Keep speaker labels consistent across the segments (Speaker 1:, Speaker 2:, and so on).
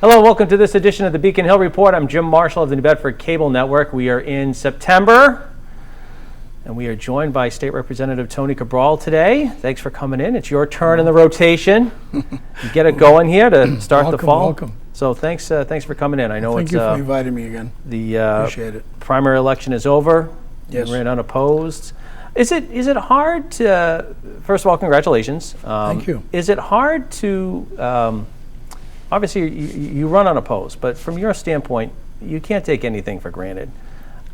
Speaker 1: Hello, welcome to this edition of the Beacon Hill Report. I'm Jim Marshall of the New Bedford Cable Network. We are in September, and we are joined by State Representative Tony Cabral today. Thanks for coming in. It's your turn in the rotation. You get it going here to start the fall.
Speaker 2: Welcome.
Speaker 1: So thanks for coming in. I know
Speaker 2: Thank you for inviting me again. Appreciate it.
Speaker 1: Primary election is over.
Speaker 2: Yes.
Speaker 1: You ran unopposed. Is it hard to? First of all, congratulations.
Speaker 2: Thank you.
Speaker 1: Is it hard to? Obviously, you run unopposed, but from your standpoint, you can't take anything for granted.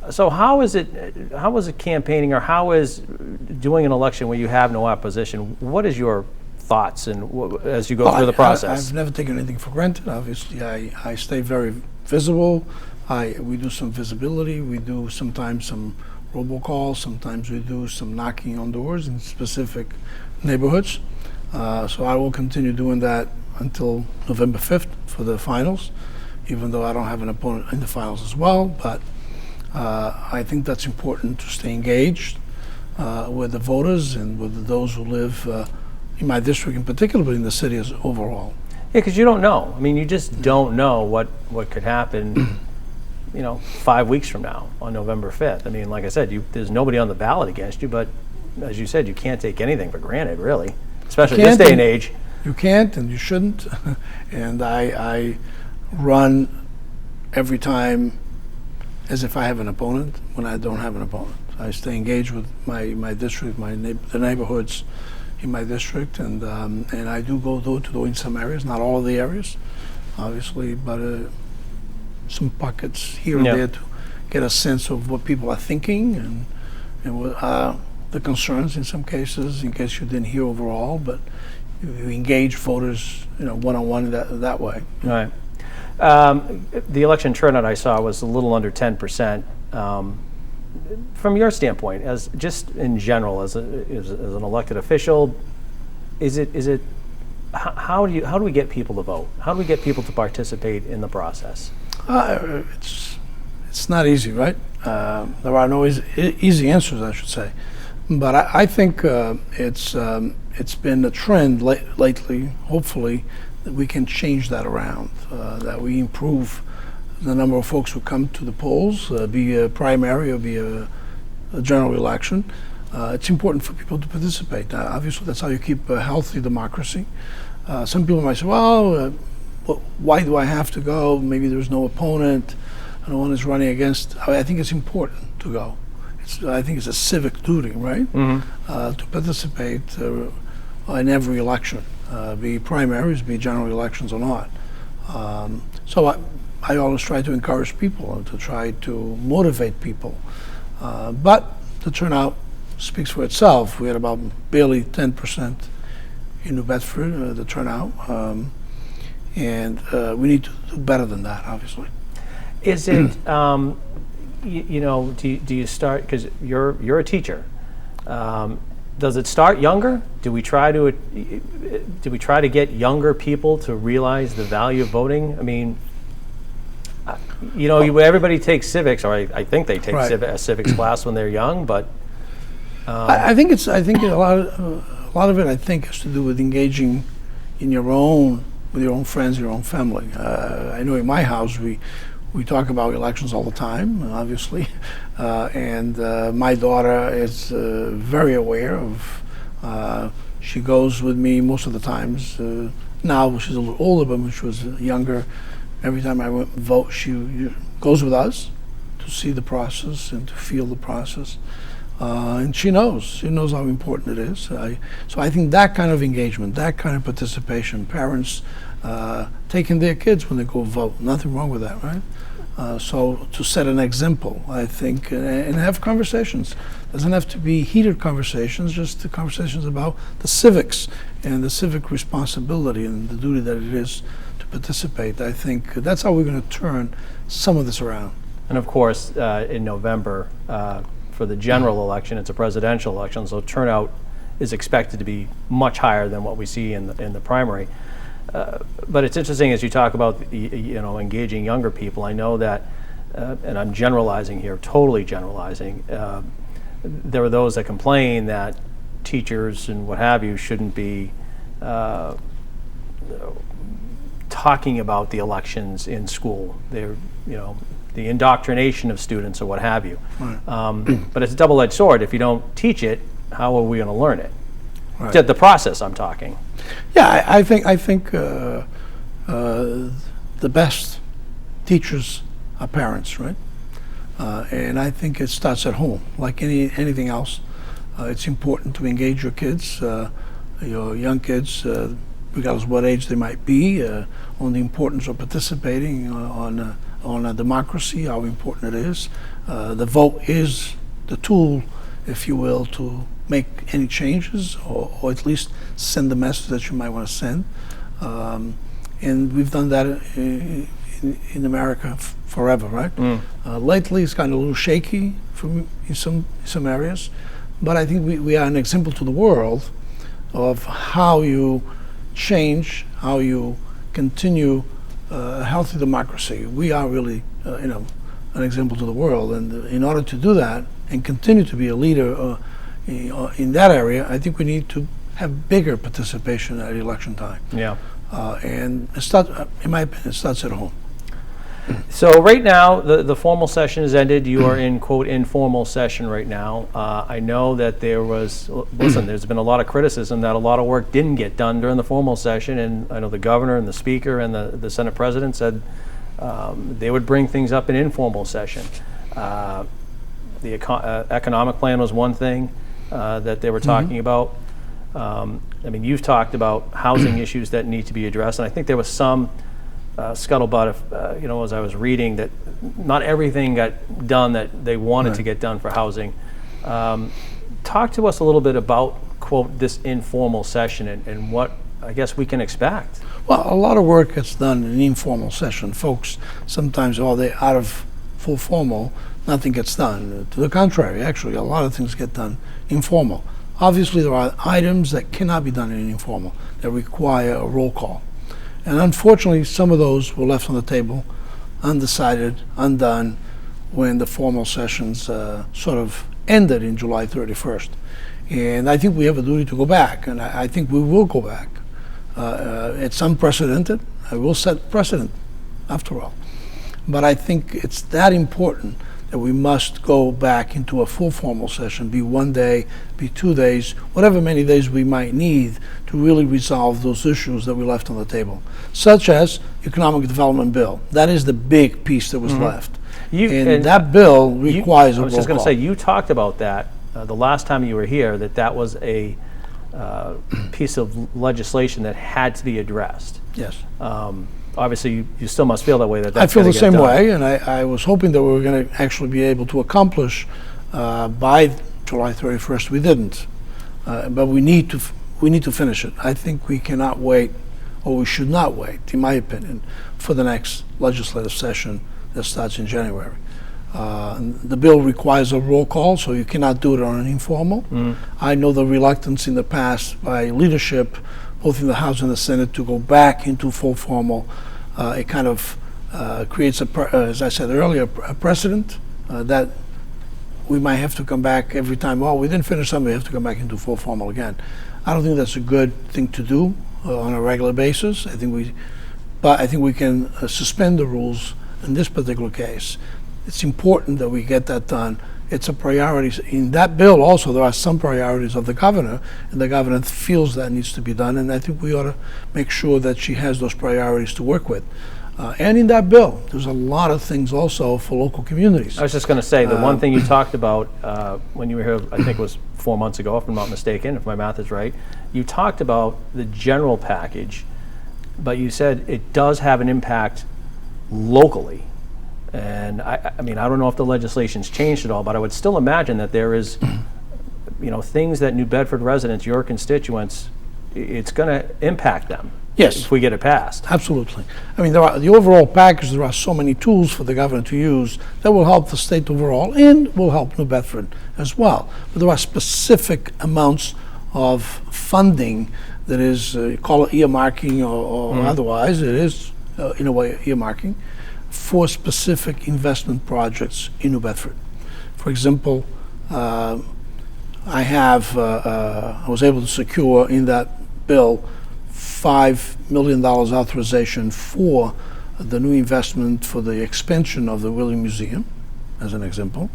Speaker 1: So how is it campaigning, or how is doing an election where you have no opposition? What is your thoughts as you go through the process?
Speaker 2: I've never taken anything for granted. Obviously, I stay very visible. We do some visibility. We do sometimes some robocalls. Sometimes we do some knocking on doors in specific neighborhoods. So I will continue doing that until November 5th for the finals, even though I don't have an opponent in the finals as well. But I think that's important to stay engaged with the voters and with those who live in my district in particular, but in the city as overall.
Speaker 1: Yeah, because you don't know. I mean, you just don't know what could happen, 5 weeks from now on November 5th. I mean, like I said, there's nobody on the ballot against you, but as you said, you can't take anything for granted, really, especially this day and age.
Speaker 2: You can't and you shouldn't. And I run every time as if I have an opponent when I don't have an opponent. I stay engaged with my district, the neighborhoods in my district, and I do go door to door in some areas, not all of the areas, obviously, but some pockets here and there to get a sense of what people are thinking and what the concerns in some cases, in case you didn't hear overall, but you engage voters, one-on-one that way.
Speaker 1: Right. The election turnout I saw was a little under 10%. From your standpoint, as just in general, as an elected official, how do we get people to vote? How do we get people to participate in the process?
Speaker 2: It's not easy, right? There are no easy answers, I should say. But I think it's been a trend lately, hopefully, that we can change that around, that we improve the number of folks who come to the polls, be a primary or be a general election. It's important for people to participate. Obviously, that's how you keep a healthy democracy. Some people might say, well, why do I have to go? Maybe there's no opponent, no one is running against. I think it's important to go. I think it's a civic duty, right? Mm-hmm. To participate in every election, be primaries, be general elections or not. So I always try to encourage people and to try to motivate people. But the turnout speaks for itself. We had about barely 10% in New Bedford, the turnout. And we need to do better than that, obviously.
Speaker 1: Is it... do you start, because you're a teacher, does it start younger? Do we try to get younger people to realize the value of voting? I mean, everybody takes civics, or I think they take a civics class when they're young, but
Speaker 2: I think a lot of it, I think, has to do with engaging with your own friends, your own family. I know in my house we talk about elections all the time, obviously, and my daughter is very aware of. She goes with me most of the times. Now she's a little older, but when she was younger, every time I went vote, she goes with us to see the process and to feel the process. And she knows how important it is. So I think that kind of engagement, that kind of participation, parents taking their kids when they go vote, nothing wrong with that, right? So to set an example, I think, and have conversations. Doesn't have to be heated conversations, just the conversations about the civics and the civic responsibility and the duty that it is to participate. I think that's how we're going to turn some of this around.
Speaker 1: And of course, in November, for the general election, it's a presidential election, so turnout is expected to be much higher than what we see in the primary. But it's interesting as you talk about engaging younger people. I know that, and I'm generalizing here, totally generalizing. There are those that complain that teachers and what have you shouldn't be talking about the elections in school. They're, the indoctrination of students or what have you.
Speaker 2: Right.
Speaker 1: But it's a double-edged sword. If you don't teach it, how are we going to learn it?
Speaker 2: Right.
Speaker 1: The process I'm talking.
Speaker 2: Yeah, I think the best teachers are parents, right? And I think it starts at home. Like anything else, it's important to engage your kids, your young kids, regardless of what age they might be, on the importance of participating on a democracy, how important it is. The vote is the tool, if you will, to make any changes or at least send the message that you might want to send. And we've done that in America forever, right? Lately, it's kind of a little shaky in some areas, but I think we are an example to the world of how you change, how you continue a healthy democracy. We are really, an example to the world, and in order to do that and continue to be a leader in that area, I think we need to have bigger participation at election time.
Speaker 1: Yeah.
Speaker 2: And in my opinion, it starts at home.
Speaker 1: So right now, the formal session has ended. You are in, quote, informal session right now. I know that there's been a lot of criticism that a lot of work didn't get done during the formal session, and I know the governor and the speaker and the Senate president said they would bring things up in informal session. The economic plan was one thing that they were talking about. You've talked about housing issues that need to be addressed, and I think there was some scuttlebutt, as I was reading, that not everything got done that they wanted to get done for housing. Talk to us a little bit about, quote, this informal session and what I guess we can expect.
Speaker 2: Well, a lot of work gets done in an informal session. Folks sometimes, they're out of full formal, nothing gets done. To the contrary, actually, a lot of things get done informal. Obviously, there are items that cannot be done in informal that require a roll call. And unfortunately, some of those were left on the table, undecided, undone, when the formal sessions sort of ended in July 31st. And I think we have a duty to go back, and I think we will go back. It's unprecedented. I will set precedent, after all. But I think it's that important that we must go back into a full formal session, be 1 day, be 2 days, whatever many days we might need to really resolve those issues that we left on the table, such as economic development bill. That is the big piece that was left. And that bill requires a roll call.
Speaker 1: I was just going to say, you talked about that the last time you were here, that was a piece of legislation that had to be addressed.
Speaker 2: Yes.
Speaker 1: Obviously, you still must feel that way. That's
Speaker 2: I feel the same
Speaker 1: done.
Speaker 2: way, and I was hoping that we were going to actually be able to accomplish by July 31st. We didn't, but we need to finish it. I think we cannot wait, or we should not wait, in my opinion, for the next legislative session that starts in January. The bill requires a roll call, so you cannot do it on an informal. I know the reluctance in the past by leadership, both in the House and the Senate, to go back into full formal. It kind of creates, as I said earlier, a precedent that we might have to come back every time. Well, we didn't finish something, we have to come back into full formal again. I don't think that's a good thing to do on a regular basis. I think we can suspend the rules in this particular case. It's important that we get that done. It's a priority. In that bill also, there are some priorities of the governor, and the governor feels that needs to be done, and I think we ought to make sure that she has those priorities to work with. And in that bill, there's a lot of things also for local communities.
Speaker 1: I was just going to say, the one thing you talked about when you were here, I think it was 4 months ago, if I'm not mistaken, if my math is right, you talked about the general package, but you said it does have an impact locally. And I don't know if the legislation's changed at all, but I would still imagine that there is, things that New Bedford residents, your constituents, it's going to impact them.
Speaker 2: Yes.
Speaker 1: If we get it passed.
Speaker 2: Absolutely. There are the overall package. There are so many tools for the governor to use that will help the state overall and will help New Bedford as well. But there are specific amounts of funding that is, call it earmarking or otherwise. It is, in a way, earmarking for specific investment projects in New Bedford. For example, I was able to secure in that bill $5 million authorization for the new investment for the expansion of the William Museum, as an example.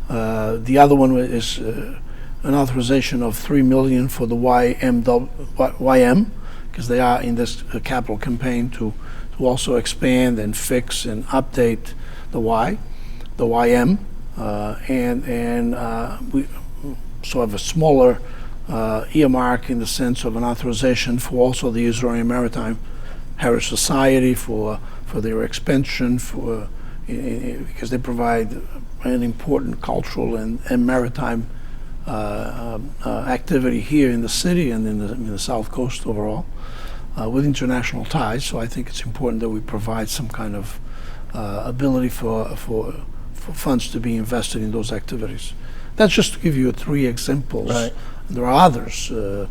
Speaker 2: The other one is an authorization of $3 million for the YM, because they are in this capital campaign to also expand and fix and update the YM, and we sort of a smaller earmark in the sense of an authorization for also the Israeli Maritime Heritage Society for their expansion, because they provide an important cultural and maritime activity here in the city and in the South Coast overall, with international ties. So I think it's important that we provide some kind of ability for funds to be invested in those activities. That's just to give you 3 examples.
Speaker 1: Right.
Speaker 2: There are others.
Speaker 1: So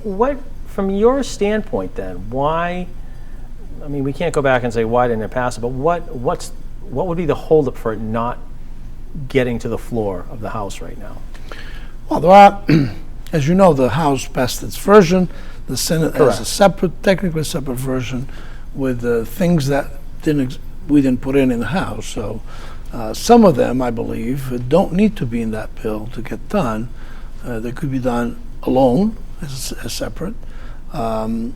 Speaker 1: what, from your standpoint then, why, I mean, we can't go back and say why didn't it pass it, but what would be the holdup for it not getting to the floor of the House right now?
Speaker 2: Well, there are, as you know, the House passed its version. The Senate has a separate, technically separate version with things that we didn't put in the House. So some of them, I believe, don't need to be in that bill to get done. They could be done alone, as separate. But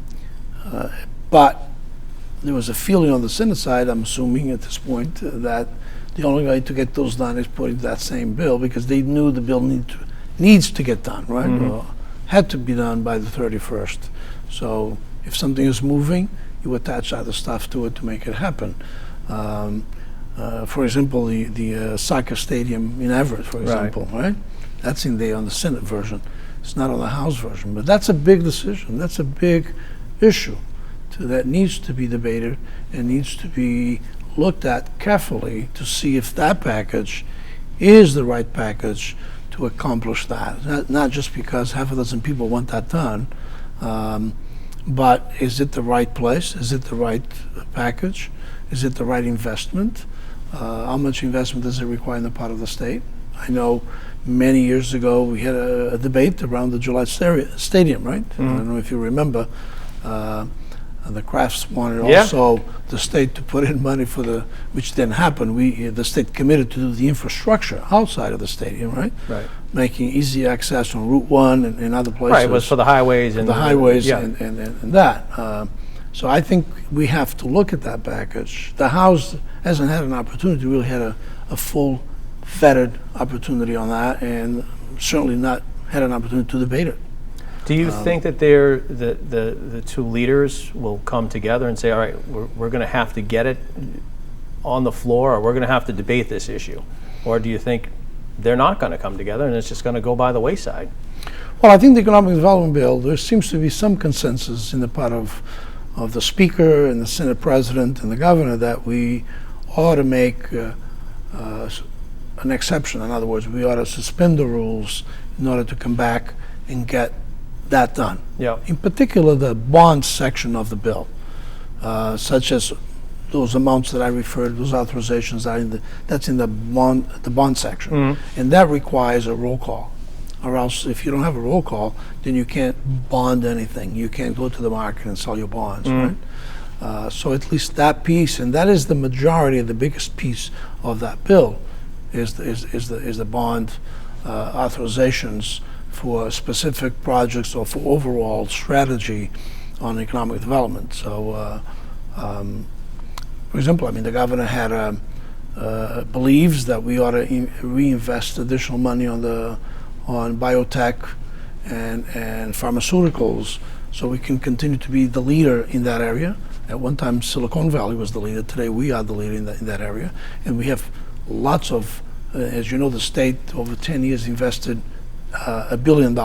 Speaker 2: there was a feeling on the Senate side, I'm assuming at this point, that the only way to get those done is put into that same bill, because they knew the bill needs to get done, right? Or had to be done by the 31st. So if something is moving, you attach other stuff to it to make it happen. For example, the soccer stadium in Everett, for example, right? That's on the Senate version. It's not on the House version. But that's a big decision. That's a big issue that needs to be debated and needs to be looked at carefully to see if that package is the right package to accomplish that. Not just because half a dozen people want that done, but is it the right place? Is it the right package? Is it the right investment? How much investment does it require on the part of the state? I know many years ago we had a debate around the Gillette Stadium, right? I don't know if you remember. The Crafts wanted also the state to put in money for which didn't happen. The state committed to do the infrastructure outside of the stadium, right? Right. Making easy access on Route 1 and other places.
Speaker 1: Right, it was for the highways and
Speaker 2: and that. So I think we have to look at that package. The House hasn't had an opportunity, really had a full vetted opportunity on that, and certainly not had an opportunity to debate it.
Speaker 1: Do you think that the 2 leaders will come together and say, all right, we're going to have to get it on the floor, or we're going to have to debate this issue? Or do you think they're not going to come together and it's just going to go by the wayside?
Speaker 2: Well, I think the Economic Development Bill, there seems to be some consensus in the part of the Speaker and the Senate President and the Governor that we ought to make an exception. In other words, we ought to suspend the rules in order to come back and get that done. Yeah. In particular, the bond section of the bill, such as those amounts that I referred, those authorizations are that's in the bond section, and that requires a roll call. Or else, if you don't have a roll call, then you can't bond anything. You can't go to the market and sell your bonds, right? So at least that piece, and that is the majority, the biggest piece of that bill, is the bond authorizations for specific projects or for overall strategy on economic development. So, for example, I mean, the governor had believes that we ought to reinvest additional money on biotech and pharmaceuticals, so we can continue to be the leader in that area. At one time, Silicon Valley was the leader. Today, we are the leader in that area, and we have lots of, as you know, the state over 10 years invested $1 billion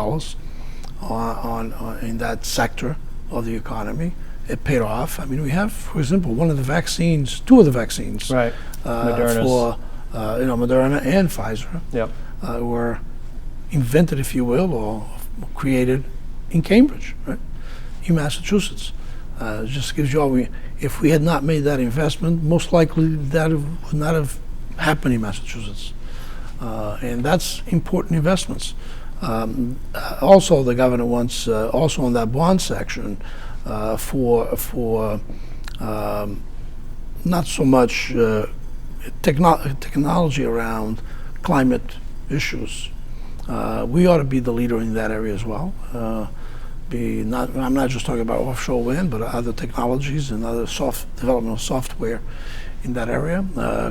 Speaker 2: in that sector of the economy. It paid off. I mean, we have, for example, two of the vaccines, right, for Moderna and Pfizer, were invented, if you will, or created in Cambridge, right, in Massachusetts. It just gives you if we had not made that investment, most likely that would not have happened in Massachusetts. And that's important investments. Also, the governor wants, also on that bond section, for not so much technology around climate issues. We ought to be the leader in that area as well. I'm not just talking about offshore wind, but other technologies and other development of software in that area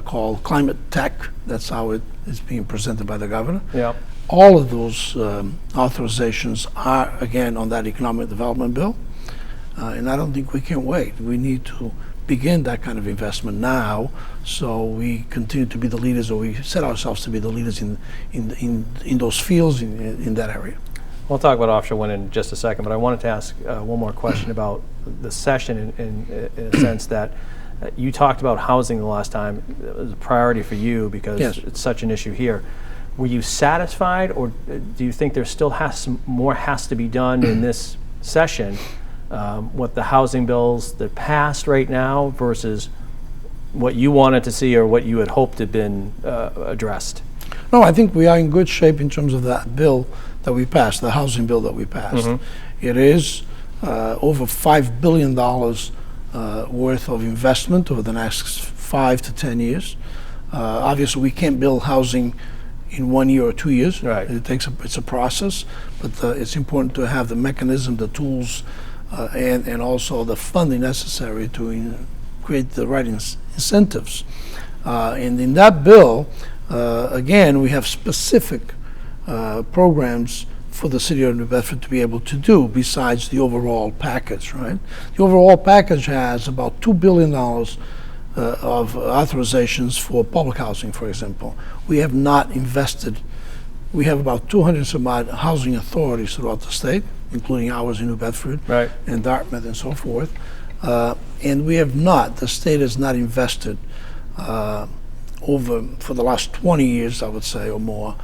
Speaker 2: called climate tech. That's how it is being presented by the governor.
Speaker 1: Yeah.
Speaker 2: All of those authorizations are, again, on that economic development bill. And I don't think we can wait. We need to begin that kind of investment now, so we continue to be the leaders, or we set ourselves to be the leaders in those fields in that area.
Speaker 1: We'll talk about offshore wind in just a second, but I wanted to ask one more question about the session in a sense that you talked about housing the last time. It was a priority for you because
Speaker 2: Yes.
Speaker 1: it's such an issue here. Were you satisfied, or do you think there still more has to be done in this session with the housing bills that passed right now versus what you wanted to see or what you had hoped had been addressed?
Speaker 2: No, I think we are in good shape in terms of that bill that we passed, the housing bill that we passed. It is over $5 billion worth of investment over the next 5 to 10 years. Obviously, we can't build housing in 1 year or 2 years.
Speaker 1: Right.
Speaker 2: It's a process, but it's important to have the mechanism, the tools, and also the funding necessary to create the right incentives. And in that bill, again, we have specific programs for the city of New Bedford to be able to do besides the overall package, right? The overall package has about $2 billion of authorizations for public housing, for example. We have not invested. We have about 200 some odd housing authorities throughout the state, including ours in New Bedford
Speaker 1: Right.
Speaker 2: and Dartmouth and so forth. And we have not, the state has not invested for the last 20 years, I would say, or more,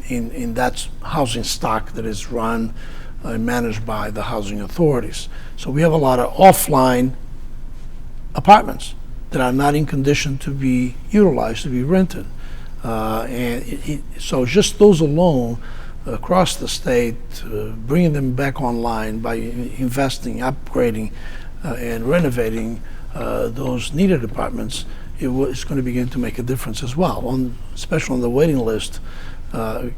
Speaker 2: in that housing stock that is run and managed by the housing authorities. So we have a lot of offline apartments that are not in condition to be utilized, to be rented. So just those alone across the state, bringing them back online by investing, upgrading, and renovating those needed apartments, it's going to begin to make a difference as well, especially on the waiting list.
Speaker 1: They're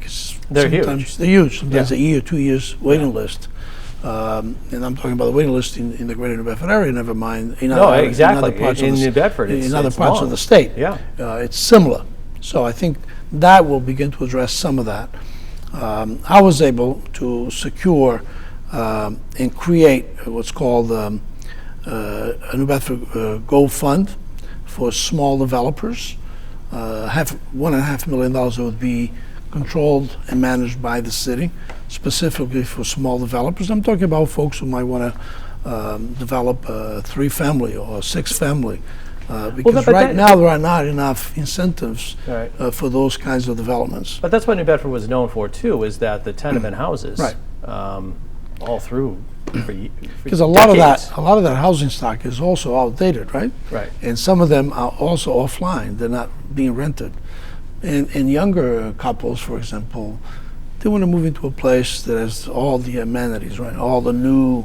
Speaker 1: huge.
Speaker 2: They're huge. Sometimes
Speaker 1: Yeah.
Speaker 2: a year, 2 years waiting list. And I'm talking about the waiting list in the greater New Bedford area, never mind in
Speaker 1: exactly.
Speaker 2: other parts
Speaker 1: In
Speaker 2: of
Speaker 1: New Bedford,
Speaker 2: in
Speaker 1: it's
Speaker 2: other parts
Speaker 1: long.
Speaker 2: of the state.
Speaker 1: Yeah.
Speaker 2: It's similar. So I think that will begin to address some of that. I was able to secure and create what's called a New Bedford Go Fund for small developers. $1.5 million that would be controlled and managed by the city, specifically for small developers. I'm talking about folks who might want to develop a 3-family or a 6-family. Because right now there are not enough incentives
Speaker 1: Right.
Speaker 2: For those kinds of developments.
Speaker 1: But that's what New Bedford was known for too, is that the tenement houses,
Speaker 2: Right.
Speaker 1: all through
Speaker 2: Because a lot of that housing stock is also outdated, right?
Speaker 1: Right.
Speaker 2: And some of them are also offline; they're not being rented. And younger couples, for example, they want to move into a place that has all the amenities, right? All the new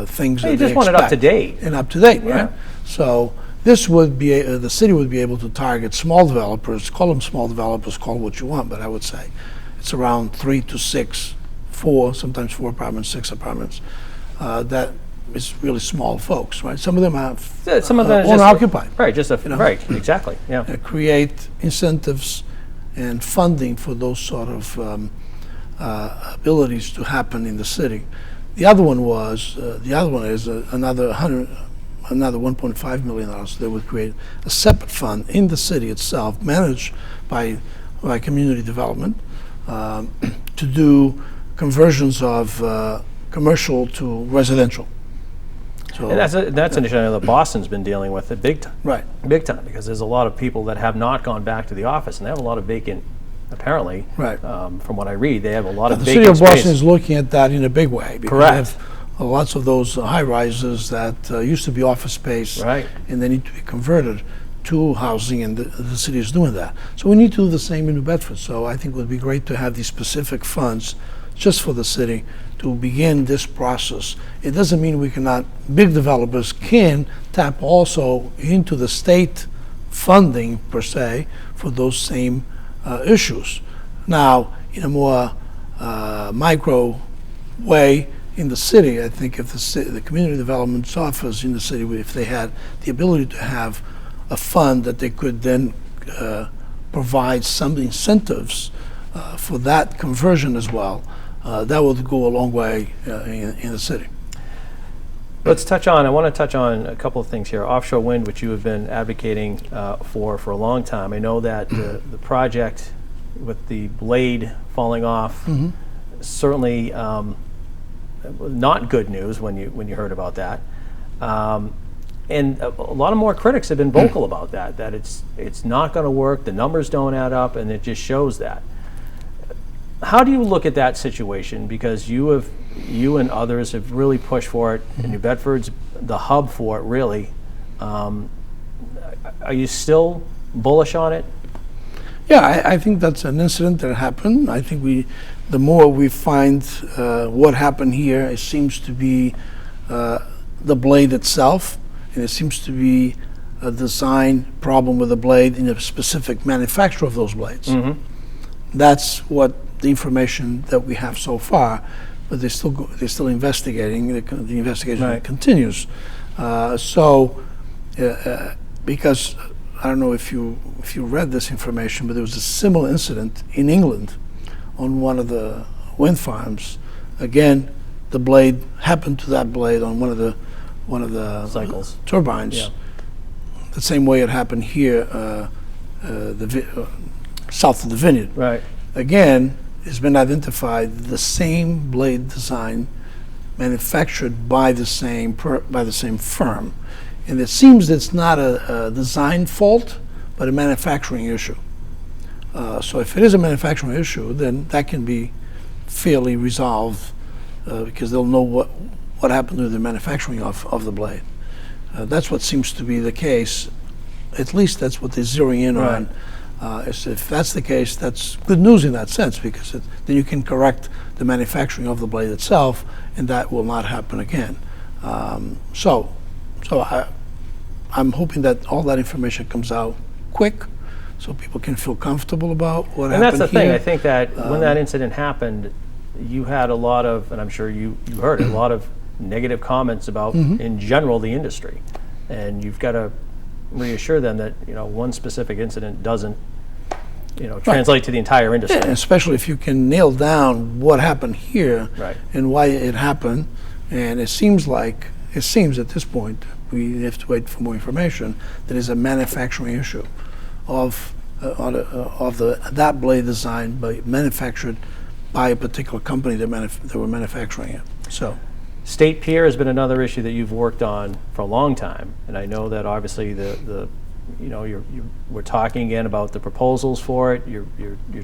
Speaker 2: things that
Speaker 1: You
Speaker 2: they
Speaker 1: just want it up to
Speaker 2: expect.
Speaker 1: date.
Speaker 2: And up to date,
Speaker 1: Yeah.
Speaker 2: right? So this would be the city would be able to target small developers. Call them small developers. Call it what you want, but I would say it's around 3 to 6, 4, sometimes 4 apartments, 6 apartments. That is really small folks, right? Some of them are
Speaker 1: Some of them
Speaker 2: owner occupied.
Speaker 1: Right. Just
Speaker 2: know?
Speaker 1: right. Exactly. Yeah.
Speaker 2: Create incentives and funding for those sort of abilities to happen in the city. The other one is another $1.5 million that would create a separate fund in the city itself, managed by community development, to do conversions of commercial to residential. So,
Speaker 1: And that's an issue I know that Boston's been dealing with it big time.
Speaker 2: right.
Speaker 1: Big time, because there's a lot of people that have not gone back to the office, and they have a lot of vacant. Apparently,
Speaker 2: Right.
Speaker 1: From what I read, they have a lot of
Speaker 2: The
Speaker 1: vacant
Speaker 2: city of Boston
Speaker 1: space.
Speaker 2: is looking at that in a big way. Because
Speaker 1: Correct.
Speaker 2: they have lots of those high rises that used to be office space,
Speaker 1: Right.
Speaker 2: and they need to be converted to housing, and the city is doing that. So we need to do the same in New Bedford. So I think it would be great to have these specific funds just for the city to begin this process. It doesn't mean we cannot, big developers can tap also into the state funding per se for those same issues. Now, in a more micro way in the city, I think if the community development office in the city, if they had the ability to have a fund that they could then provide some incentives for that conversion as well, that would go a long way in the city.
Speaker 1: I want to touch on a couple of things here. Offshore wind, which you have been advocating for a long time. I know that the project with the blade falling off, certainly not good news when you heard about that. And a lot of more critics have been vocal about that it's not going to work, the numbers don't add up, and it just shows that. How do you look at that situation? Because you and others have really pushed for it, and New Bedford's the hub for it, really. Are you still bullish on it?
Speaker 2: Yeah, I think that's an incident that happened. I think the more we find what happened here, it seems to be the blade itself, and it seems to be a design problem with the blade in a specific manufacturer of those blades. That's what the information that we have so far, but they're still investigating. The investigation continues. Because I don't know if you read this information, but there was a similar incident in England on one of the wind farms. Again, the blade happened to that blade on one of the
Speaker 1: cycles
Speaker 2: turbines.
Speaker 1: Yeah.
Speaker 2: The same way it happened here, south of the vineyard.
Speaker 1: Right.
Speaker 2: Again, it's been identified the same blade design manufactured by the same firm. And it seems it's not a design fault, but a manufacturing issue. So if it is a manufacturing issue, then that can be fairly resolved because they'll know what happened to the manufacturing of the blade. That's what seems to be the case. At least that's what they're zeroing in on. If that's the case, that's good news in that sense, because then you can correct the manufacturing of the blade itself, and that will not happen again. So I'm hoping that all that information comes out quick, so people can feel comfortable about what happened here.
Speaker 1: And that's the thing. I think that when that incident happened, you had a lot of, and I'm sure you heard it, a lot of negative comments about, in general, the industry. And you've got to reassure them that one specific incident doesn't translate to the entire industry.
Speaker 2: Yeah, especially if you can nail down what happened here and why it happened. And it seems at this point, we have to wait for more information, that is a manufacturing issue of that blade design manufactured by a particular company that were manufacturing it. So,
Speaker 1: State peer has been another issue that you've worked on for a long time, and I know that obviously we're talking again about the proposals for it. You're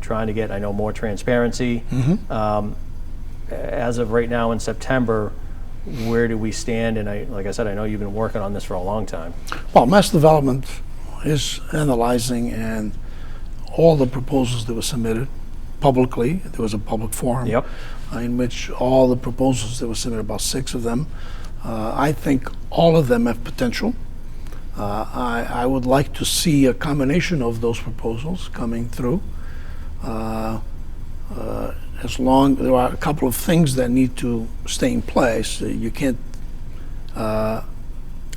Speaker 1: trying to get, I know, more transparency. As of right now in September, where do we stand? And like I said, I know you've been working on this for a long time.
Speaker 2: Well, Mass Development is analyzing, and all the proposals that were submitted publicly. There was a public forum in which all the proposals that were submitted, about 6 of them, I think all of them have potential. I would like to see a combination of those proposals coming through. As long there are a couple of things that need to stay in place. You can't.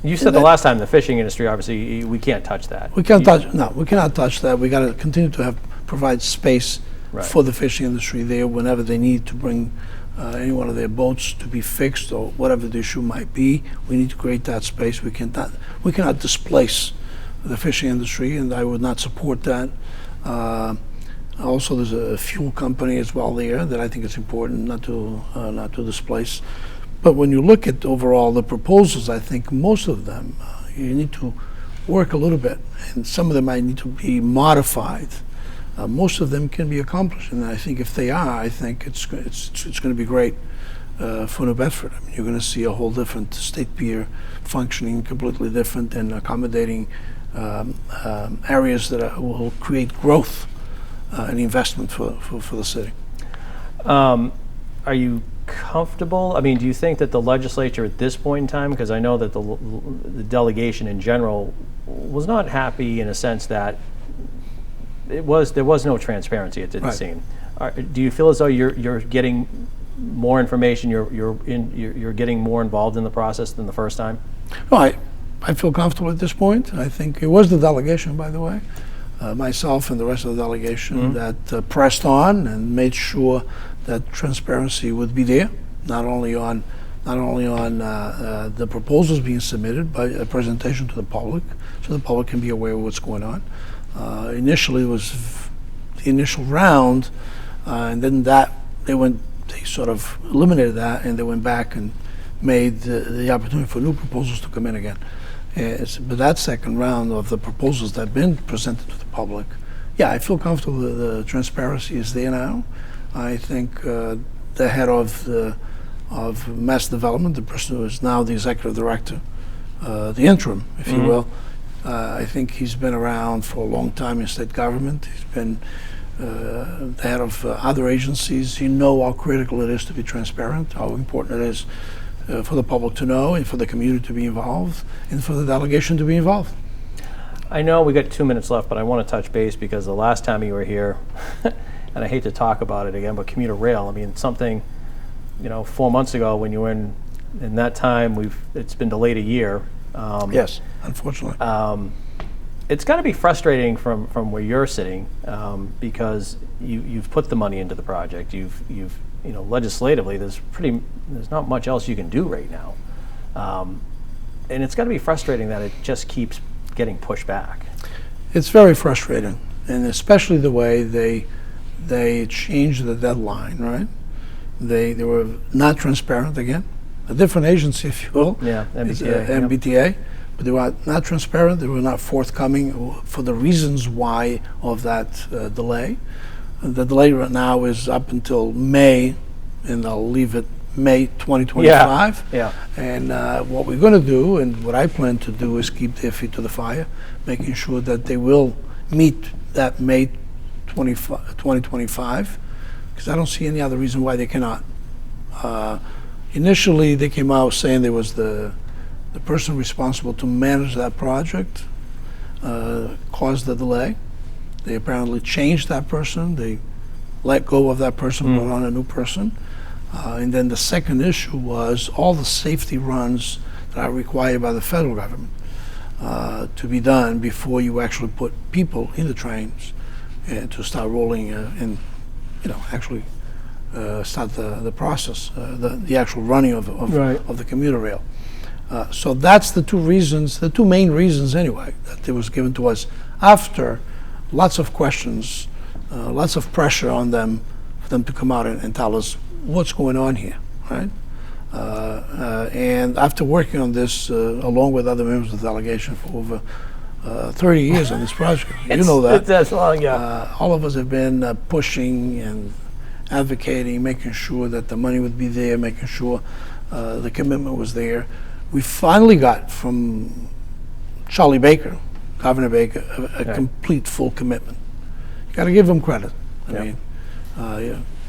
Speaker 1: You said the last time the fishing industry, obviously, we can't touch that.
Speaker 2: We can't touch. No, we cannot touch that. We got to continue to provide space for the fishing industry there whenever they need to bring any one of their boats to be fixed or whatever the issue might be. We need to create that space. We cannot displace the fishing industry, and I would not support that. Also, there's a fuel company as well there that I think it's important not to displace. But when you look at overall the proposals, I think most of them you need to work a little bit, and some of them might need to be modified. Most of them can be accomplished, and I think if they are, I think it's going to be great for New Bedford. I mean, you're going to see a whole different state pier functioning completely different and accommodating areas that will create growth and investment for the city.
Speaker 1: Are you comfortable? I mean, do you think that the legislature at this point in time, because I know that the delegation in general was not happy in a sense that there was no transparency, it didn't seem. Do you feel as though you're getting more information, you're getting more involved in the process than the first time?
Speaker 2: No, I feel comfortable at this point. I think it was the delegation, by the way, myself and the rest of the delegation that pressed on and made sure that transparency would be there, not only on the proposals being submitted, but a presentation to the public, so the public can be aware of what's going on. Initially, it was the initial round, and then they sort of eliminated that, and they went back and made the opportunity for new proposals to come in again. But that second round of the proposals that have been presented to the public, yeah, I feel comfortable that the transparency is there now. I think the head of mass development, the person who is now the executive director, the interim, if you will, I think he's been around for a long time in state government. He's been the head of other agencies. You know how critical it is to be transparent, how important it is for the public to know and for the community to be involved and for the delegation to be involved.
Speaker 1: I know we got 2 minutes left, but I want to touch base because the last time you were here, and I hate to talk about it again, but commuter rail, I mean, something, 4 months ago when you were in that time, it's been delayed a year.
Speaker 2: Yes, unfortunately.
Speaker 1: It's got to be frustrating from where you're sitting because you've put the money into the project. You've legislatively, there's not much else you can do right now, and it's got to be frustrating that it just keeps getting pushed back.
Speaker 2: It's very frustrating, and especially the way they changed the deadline. Right? They were not transparent again. A different agency, if you will.
Speaker 1: Yeah, MBTA.
Speaker 2: MBTA. But they were not transparent. They were not forthcoming for the reasons why of that delay. The delay right now is up until May, and I'll leave it May 2025.
Speaker 1: Yeah.
Speaker 2: And what we're going to do, and what I plan to do, is keep their feet to the fire, making sure that they will meet that May 2025, because I don't see any other reason why they cannot. Initially, they came out saying there was the person responsible to manage that project caused the delay. They apparently changed that person. They let go of that person, brought on a new person. And then the second issue was all the safety runs that are required by the federal government to be done before you actually put people in the trains to start rolling and actually start the process, the actual running of the commuter rail. So that's the two main reasons anyway, that it was given to us after lots of questions, lots of pressure on them for them to come out and tell us what's going on here, right? And after working on this along with other members of the delegation for over 30 years on this project, you know that.
Speaker 1: That's long, yeah.
Speaker 2: All of us have been pushing and advocating, making sure that the money would be there, making sure the commitment was there. We finally got from Charlie Baker, Governor Baker, a complete full commitment. You got to give him credit. I mean,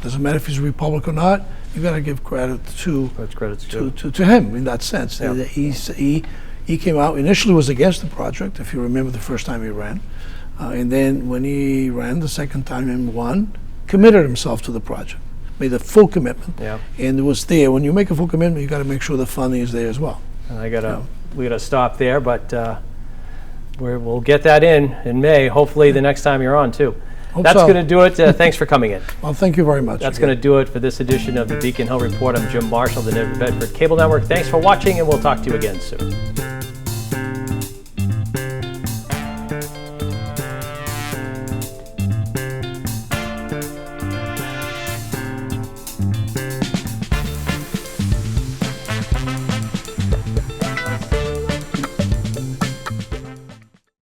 Speaker 2: doesn't matter if he's a Republican or not. You got to give credit to him in that sense.
Speaker 1: Yeah.
Speaker 2: He came out initially was against the project, if you remember the first time he ran, and then when he ran the second time and won, committed himself to the project, made a full commitment, and it was there. When you make a full commitment, you got to make sure the funding is there as well.
Speaker 1: And we gotta stop there, but we'll get that in May. Hopefully, the next time you're on too. That's going to do it. Thanks for coming in.
Speaker 2: Well, thank you very much.
Speaker 1: That's going to do it for this edition of the Beacon Hill Report. I'm Jim Marshall, the New Bedford Cable Network. Thanks for watching, and we'll talk to you again soon.